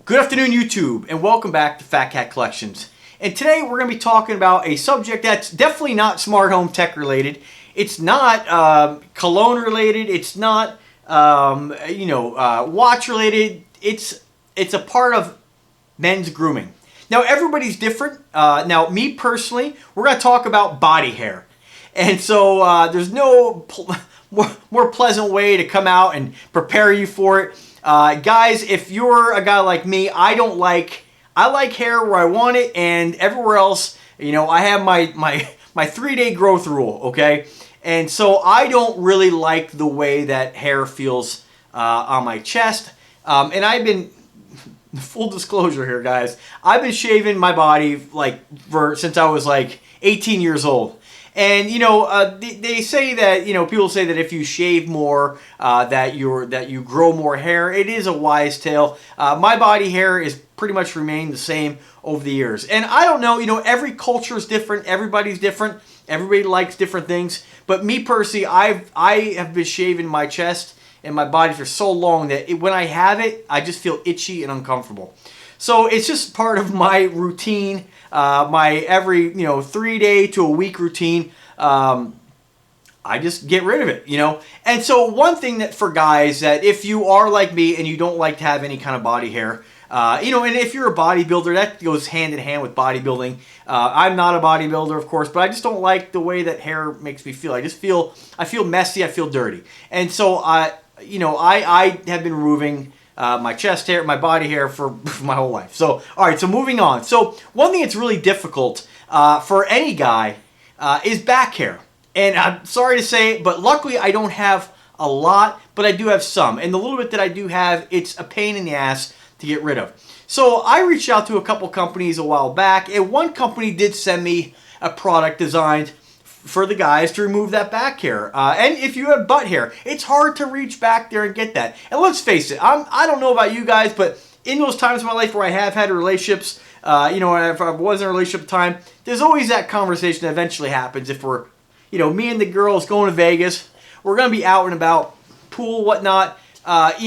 Good afternoon, YouTube, and welcome back to Fat Cat Collections. And today we're going to be talking about a subject that's definitely not smart home tech related. It's not cologne related. It's not watch related. It's a part of men's grooming. Now everybody's different. Now me personally, we're going to talk about body hair, and so there's no more pleasant way to come out and prepare you for it. Guys, if you're a guy like me, I like hair where I want it, and everywhere else, I have my 3-day growth rule, okay? And so I don't really like the way that hair feels on my chest. And I've been, full disclosure here, guys, I've been shaving my body since I was 18 years old. And they say that people say that if you shave more, that you grow more hair. It is a wise tale. My body hair is pretty much remained the same over the years. And I don't know. Every culture is different. Everybody's different. Everybody likes different things. But me personally, I have been shaving my chest and my body for so long that when I have it, I just feel itchy and uncomfortable. So it's just part of my routine. My every 3-day to a week routine. I just get rid of it, And so one thing that for guys, that if you are like me and you don't like to have any kind of body hair, and if you're a bodybuilder, that goes hand in hand with bodybuilding. I'm not a bodybuilder, of course, but I just don't like the way that hair makes me feel. I feel messy. I feel dirty, and so I have been removing my chest hair, my body hair for my whole life. So, all right, so moving on. So one thing that's really difficult for any guy is back hair. And I'm sorry to say it, but luckily I don't have a lot, but I do have some. And the little bit that I do have, it's a pain in the ass to get rid of. So I reached out to a couple companies a while back, and one company did send me a product designed for the guys to remove that back hair. And if you have butt hair, it's hard to reach back there and get that. And let's face it, I don't know about you guys, but in those times in my life where I have had relationships, if I was in a relationship at the time, there's always that conversation that eventually happens. If we're, me and the girls going to Vegas, we're going to be out and about, pool, whatnot. Can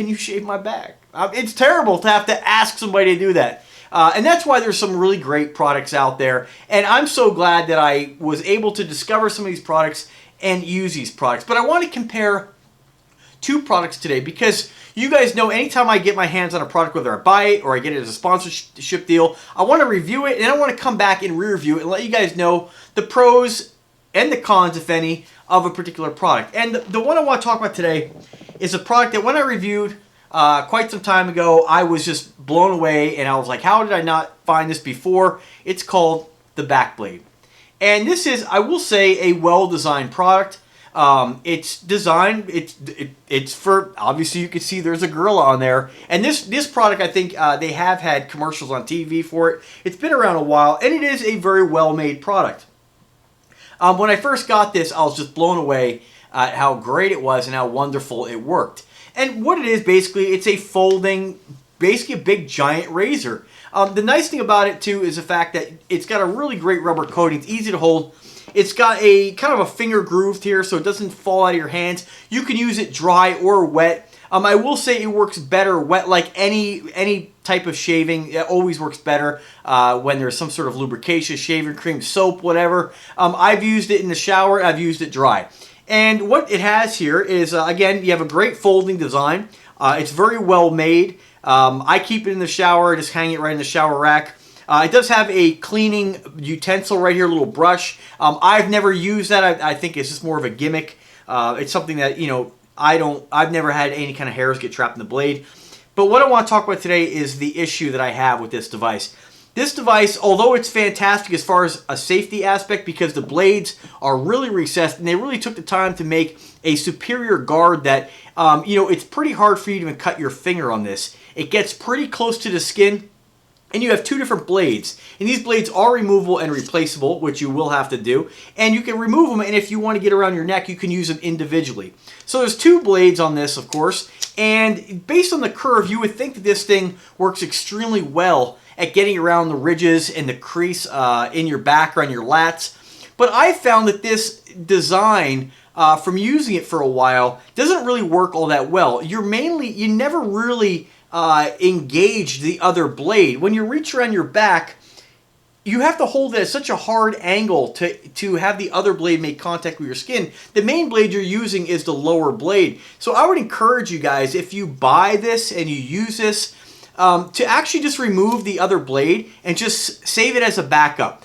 you shave my back? It's terrible to have to ask somebody to do that. And that's why there's some really great products out there. And I'm so glad that I was able to discover some of these products and use these products. But I want to compare two products today because you guys know anytime I get my hands on a product, whether I buy it or I get it as a sponsorship deal, I want to review it and I want to come back and re-review it and let you guys know the pros and the cons, if any, of a particular product. And the one I want to talk about today is a product that when I reviewed quite some time ago, I was just blown away and I was like, how did I not find this before? It's called the BAKblade. And this is, I will say, a well-designed product. It's designed, it's for, obviously you can see there's a gorilla on there. And this product, I think they have had commercials on TV for it. It's been around a while and it is a very well-made product. When I first got this, I was just blown away at how great it was and how wonderful it worked. And what it is, basically, it's a folding, basically a big giant razor. The nice thing about it, too, is the fact that it's got a really great rubber coating. It's easy to hold. It's got a kind of a finger groove here, so it doesn't fall out of your hands. You can use it dry or wet. I will say it works better wet, like any type of shaving. It always works better when there's some sort of lubrication, shaving cream, soap, whatever. I've used it in the shower. I've used it dry. And what it has here is, again, you have a great folding design. It's very well made. I keep it in the shower, just hang it right in the shower rack. It does have a cleaning utensil right here, a little brush. I've never used that. I think it's just more of a gimmick. It's something that, I've never had any kind of hairs get trapped in the blade. But what I want to talk about today is the issue that I have with this device. This device, although it's fantastic as far as a safety aspect because the blades are really recessed and they really took the time to make a superior guard that, it's pretty hard for you to even cut your finger on this. It gets pretty close to the skin. And you have two different blades. And these blades are removable and replaceable, which you will have to do. And you can remove them, and if you want to get around your neck, you can use them individually. So there's two blades on this, of course. And based on the curve, you would think that this thing works extremely well at getting around the ridges and the crease in your back or on your lats. But I found that this design from using it for a while, doesn't really work all that well. You never really engage the other blade. When you reach around your back, you have to hold it at such a hard angle to have the other blade make contact with your skin. The main blade you're using is the lower blade. So I would encourage you guys, if you buy this and you use this, to actually just remove the other blade and just save it as a backup.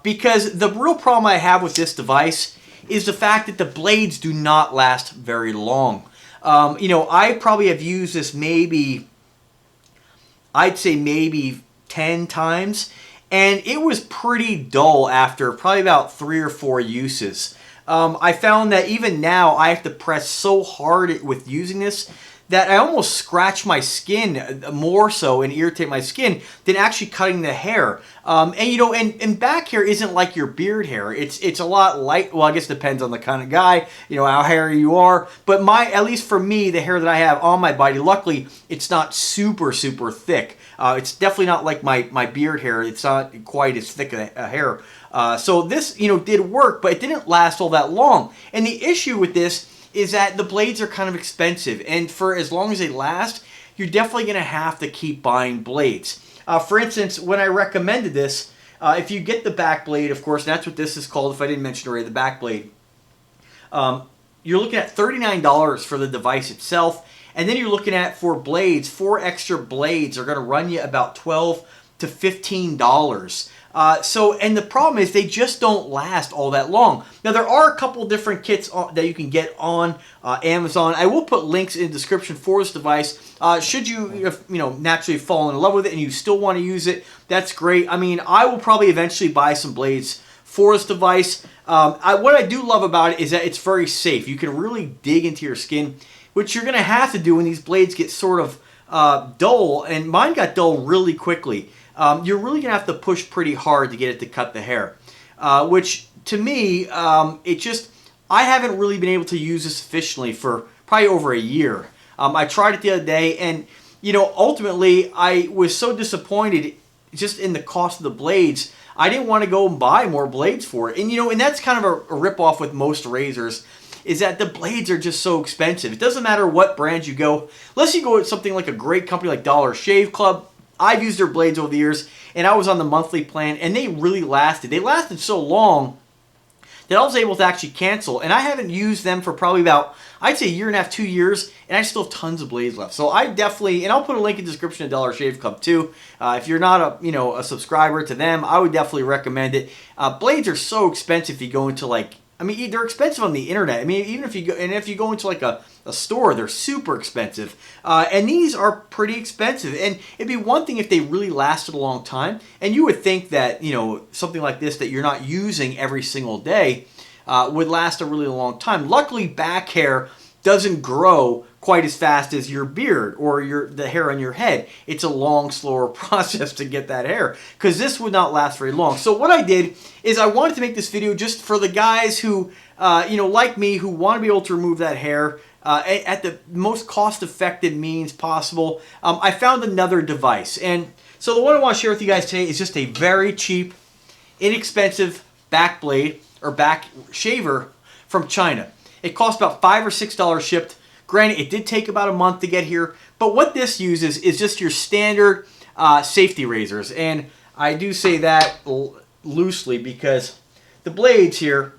Because the real problem I have with this device is the fact that the blades do not last very long. I probably have used this I'd say maybe 10 times. And it was pretty dull after probably about 3 or 4 uses. I found that even now I have to press so hard with using this that I almost scratch my skin more so and irritate my skin than actually cutting the hair. And back hair isn't like your beard hair. It's a lot light. Well, I guess it depends on the kind of guy, how hairy you are. But at least for me, the hair that I have on my body, luckily, it's not super, super thick. It's definitely not like my beard hair. It's not quite as thick a hair. So this, did work, but it didn't last all that long. And the issue with this is that the blades are kind of expensive. And for as long as they last, you're definitely going to have to keep buying blades. For instance, when I recommended this, if you get the BAKblade, of course, and that's what this is called, if I didn't mention already, the BAKblade, you're looking at $39 for the device itself. And then you're looking at, for blades, 4 extra blades are going to run you about $12 to $15. And the problem is they just don't last all that long. Now, there are a couple different kits that you can get on Amazon. I will put links in the description for this device. Should you, naturally fall in love with it and you still want to use it, that's great. I mean, I will probably eventually buy some blades for this device. What I do love about it is that it's very safe. You can really dig into your skin, which you're going to have to do when these blades get sort of dull, and mine got dull really quickly. You're really going to have to push pretty hard to get it to cut the hair, which to me, I haven't really been able to use this efficiently for probably over a year. I tried it the other day, and ultimately I was so disappointed just in the cost of the blades. I didn't want to go and buy more blades for it. And that's kind of a rip-off with most razors, is that the blades are just so expensive. It doesn't matter what brand you go, unless you go with something like a great company like Dollar Shave Club. I've used their blades over the years, and I was on the monthly plan, and they really lasted. They lasted so long that I was able to actually cancel, and I haven't used them for probably about, I'd say, 1.5 to 2 years, and I still have tons of blades left. So I definitely, and I'll put a link in the description to Dollar Shave Club too. If you're not a subscriber to them, I would definitely recommend it. Blades are so expensive if you go into they're expensive on the internet. I mean, even if you go into like a store, they're super expensive. And these are pretty expensive. And it'd be one thing if they really lasted a long time. And you would think that, something like this that you're not using every single day would last a really long time. Luckily, back hair doesn't grow quite as fast as your beard or the hair on your head. It's a long, slower process to get that hair, because this would not last very long. So what I did is I wanted to make this video just for the guys who, like me, who want to be able to remove that hair at the most cost-effective means possible. I found another device, and so the one I want to share with you guys today is just a very cheap, inexpensive back blade or back shaver from China. It costs about $5 or $6 shipped. Granted, it did take about a month to get here, but what this uses is just your standard safety razors. And I do say that loosely because the blades here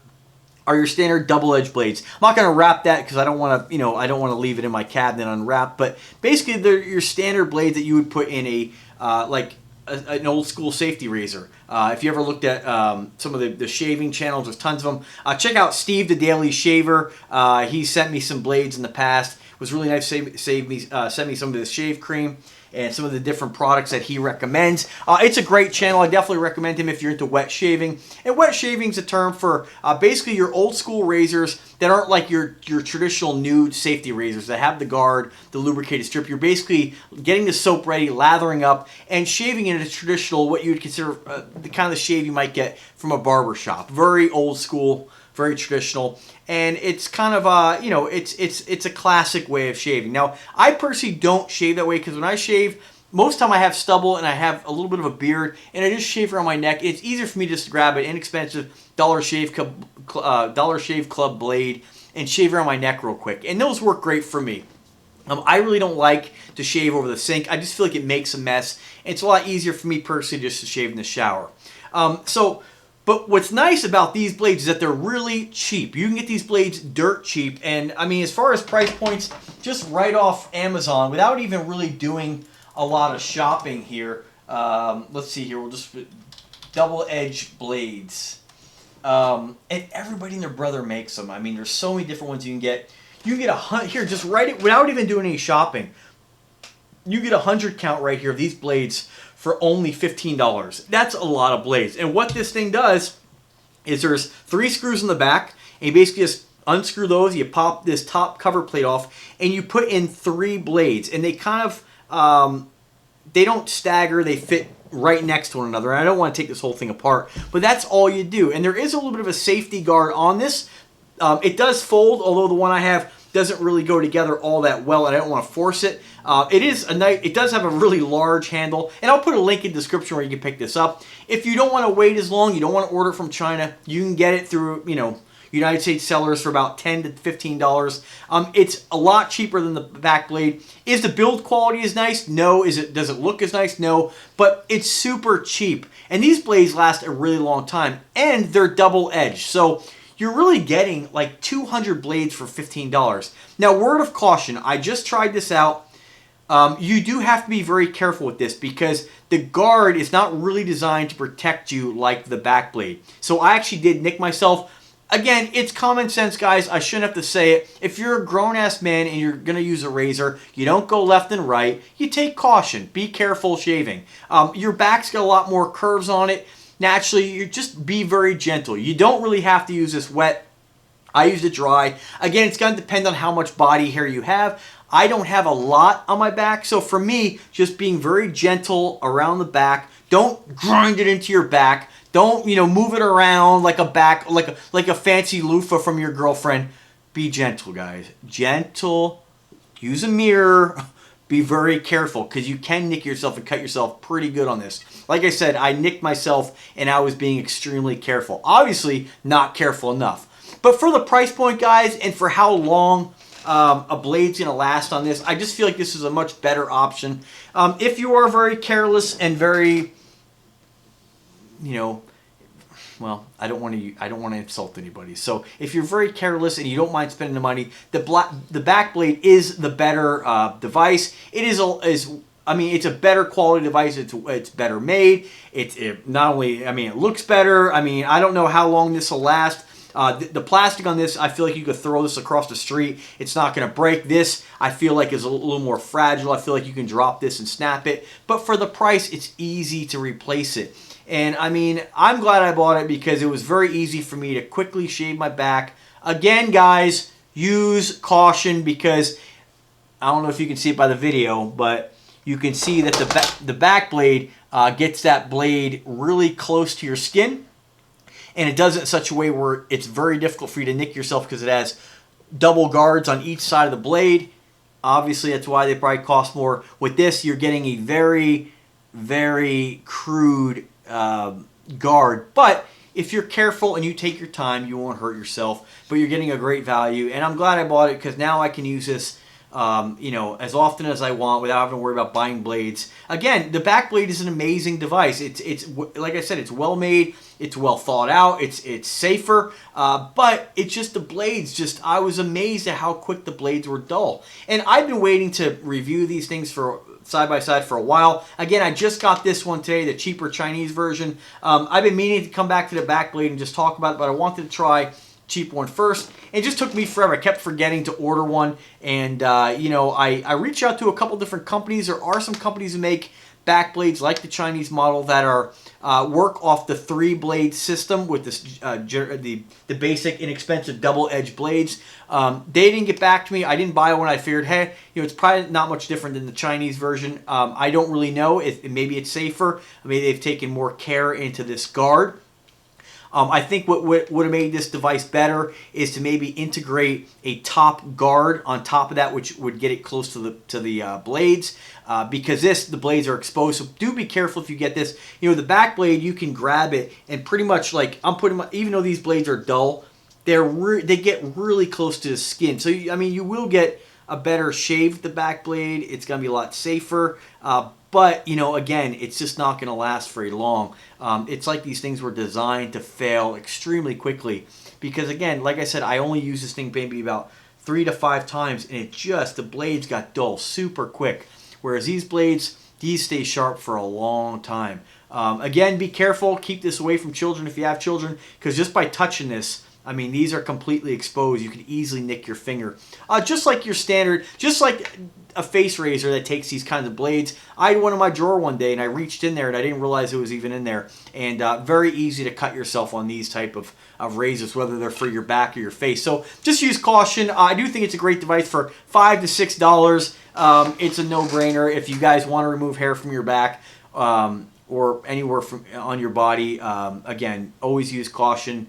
are your standard double-edged blades. I'm not going to wrap that because I don't want to, I don't want to leave it in my cabinet unwrapped, but basically they're your standard blades that you would put in an old school safety razor. If you ever looked at some of the shaving channels, there's tons of them. Check out Steve the Daily Shaver. He sent me some blades in the past. It was really nice to send me some of this shave cream and some of the different products that he recommends. It's a great channel. I definitely recommend him if you're into wet shaving. And wet shaving is a term for basically your old school razors that aren't like your traditional nude safety razors that have the guard, the lubricated strip. You're basically getting the soap ready, lathering up, and shaving in a traditional, what you would consider the kind of shave you might get from a barber shop. Very old school, very traditional, and it's kind of it's a classic way of shaving. Now, I personally don't shave that way because when I shave, most of the time I have stubble and I have a little bit of a beard, and I just shave around my neck. It's easier for me just to grab an inexpensive Dollar Shave Club blade and shave around my neck real quick. And those work great for me. I really don't like to shave over the sink. I just feel like it makes a mess. And it's a lot easier for me personally just to shave in the shower. But what's nice about these blades is that they're really cheap. You can get these blades dirt cheap. And I mean, as far as price points, just right off Amazon, without even really doing a lot of shopping here. Let's see here. We'll just double edge blades. And everybody and their brother makes them. I mean, there's so many different ones you can get. You can get here, just write it without even doing any shopping. You get 100 count right here of these blades for only $15. That's a lot of blades. And what this thing does is there's 3 screws in the back, and you basically just unscrew those, you pop this top cover plate off, and you put in 3 blades. And they kind of, they don't stagger, they fit right next to one another. And I don't want to take this whole thing apart, but that's all you do. And there is a little bit of a safety guard on this. It does fold, although the one I have doesn't really go together all that well, and I don't want to force it. It does have a really large handle, and I'll put a link in the description where you can pick this up. If you don't want to wait as long, you don't want to order from China, you can get it through, United States sellers for about $10 to $15. It's a lot cheaper than the BAKblade. Is the build quality as nice? No. Does it look as nice? No. But it's super cheap, and these blades last a really long time, and they're double edged. So you're really getting like 200 blades for $15. Now, word of caution, I just tried this out. You do have to be very careful with this because the guard is not really designed to protect you like the BAKblade. So I actually did nick myself. Again, it's common sense, guys. I shouldn't have to say it. If you're a grown-ass man and you're going to use a razor, you don't go left and right. You take caution. Be careful shaving. Your back's got a lot more curves on it. Naturally, you just be very gentle. You don't really have to use this wet. I use it dry. Again, it's going to depend on how much body hair you have. I don't have a lot on my back, so for me, just being very gentle around the back. Don't grind it into your back. Don't, move it around like a fancy loofah from your girlfriend. Be gentle, guys. Gentle. Use a mirror. Be very careful because you can nick yourself and cut yourself pretty good on this. Like I said, I nicked myself and I was being extremely careful. Obviously, not careful enough. But for the price point, guys, and for how long a blade's going to last on this, I just feel like this is a much better option. If you are very careless and very, well, I don't want to insult anybody. So if you're very careless and you don't mind spending the money, the BAKblade is the better device. It's a better quality device. It's better made. It looks better. I don't know how long this will last. The plastic on this, I feel like you could throw this across the street. It's not going to break. This, I feel like, is a little more fragile. I feel like you can drop this and snap it. But for the price, it's easy to replace it. And I'm glad I bought it because it was very easy for me to quickly shave my back. Again, guys, use caution because I don't know if you can see it by the video, but you can see that the BAKblade gets that blade really close to your skin. And it does it in such a way where it's very difficult for you to nick yourself because it has double guards on each side of the blade. Obviously, that's why they probably cost more. With this, you're getting a very, very crude guard. But if you're careful and you take your time, you won't hurt yourself. But you're getting a great value. And I'm glad I bought it because now I can use this as often as I want without having to worry about buying blades. Again, the BAKblade is an amazing device. It's like I said, it's well made, it's well thought out, it's safer, but it's just the blades. I was amazed at how quick the blades were dull. And I've been waiting to review these things for side by side for a while. Again, I just got this one today, the cheaper Chinese version. I've been meaning to come back to the BAKblade and just talk about it, but I wanted to try cheap one first. It just took me forever. I kept forgetting to order one, and I reached out to a couple different companies. There are some companies who make BAKblades like the Chinese model that are work off the 3-blade system with this the basic inexpensive double-edged blades. They didn't get back to me. I didn't buy one. I figured, hey, it's probably not much different than the Chinese version. I don't really know. Maybe it's safer. Maybe they've taken more care into this guard. I think what would have made this device better is to maybe integrate a top guard on top of that, which would get it close to the blades. Because the blades are exposed, so do be careful if you get this. The BAKblade, you can grab it and pretty much even though these blades are dull, they get really close to the skin. So I mean, you will get a better shave with the BAKblade. It's going to be a lot safer. But, you know, again, it's just not going to last very long. It's like these things were designed to fail extremely quickly. Because, again, like I said, I only use this thing maybe about 3 to 5 times. And the blades got dull super quick. Whereas these blades, these stay sharp for a long time. Again, be careful. Keep this away from children if you have children. Because just by touching this, I mean, these are completely exposed. You could easily nick your finger. Just like your standard, just like a face razor that takes these kinds of blades. I had one in my drawer one day, and I reached in there, and I didn't realize it was even in there. And very easy to cut yourself on these type of razors, whether they're for your back or your face. So just use caution. I do think it's a great device for $5 to $6. It's a no-brainer if you guys want to remove hair from your back or anywhere on your body. Again, always use caution.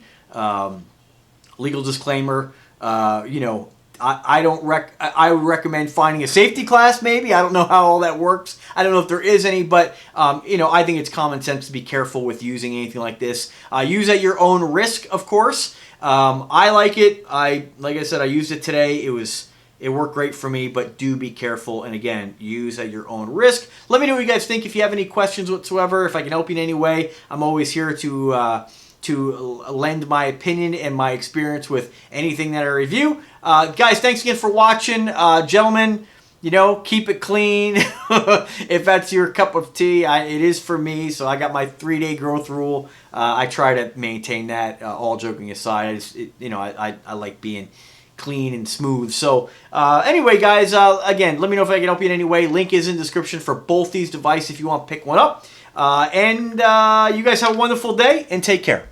Legal disclaimer, you know, I would recommend finding a safety class maybe. I don't know how all that works. I don't know if there is any, but, you know, I think it's common sense to be careful with using anything like this. Use at your own risk, of course. I like it. Like I said, I used it today. It worked great for me, but do be careful. And again, use at your own risk. Let me know what you guys think. If you have any questions whatsoever, if I can help you in any way, I'm always here to lend my opinion and my experience with anything that I review. Guys, thanks again for watching. Gentlemen, you know, keep it clean. If that's your cup of tea, it is for me. So I got my 3-day growth rule. I try to maintain that, all joking aside. You know, I like being clean and smooth. So anyway, guys, again, let me know if I can help you in any way. Link is in the description for both these devices if you want to pick one up. And you guys have a wonderful day and take care.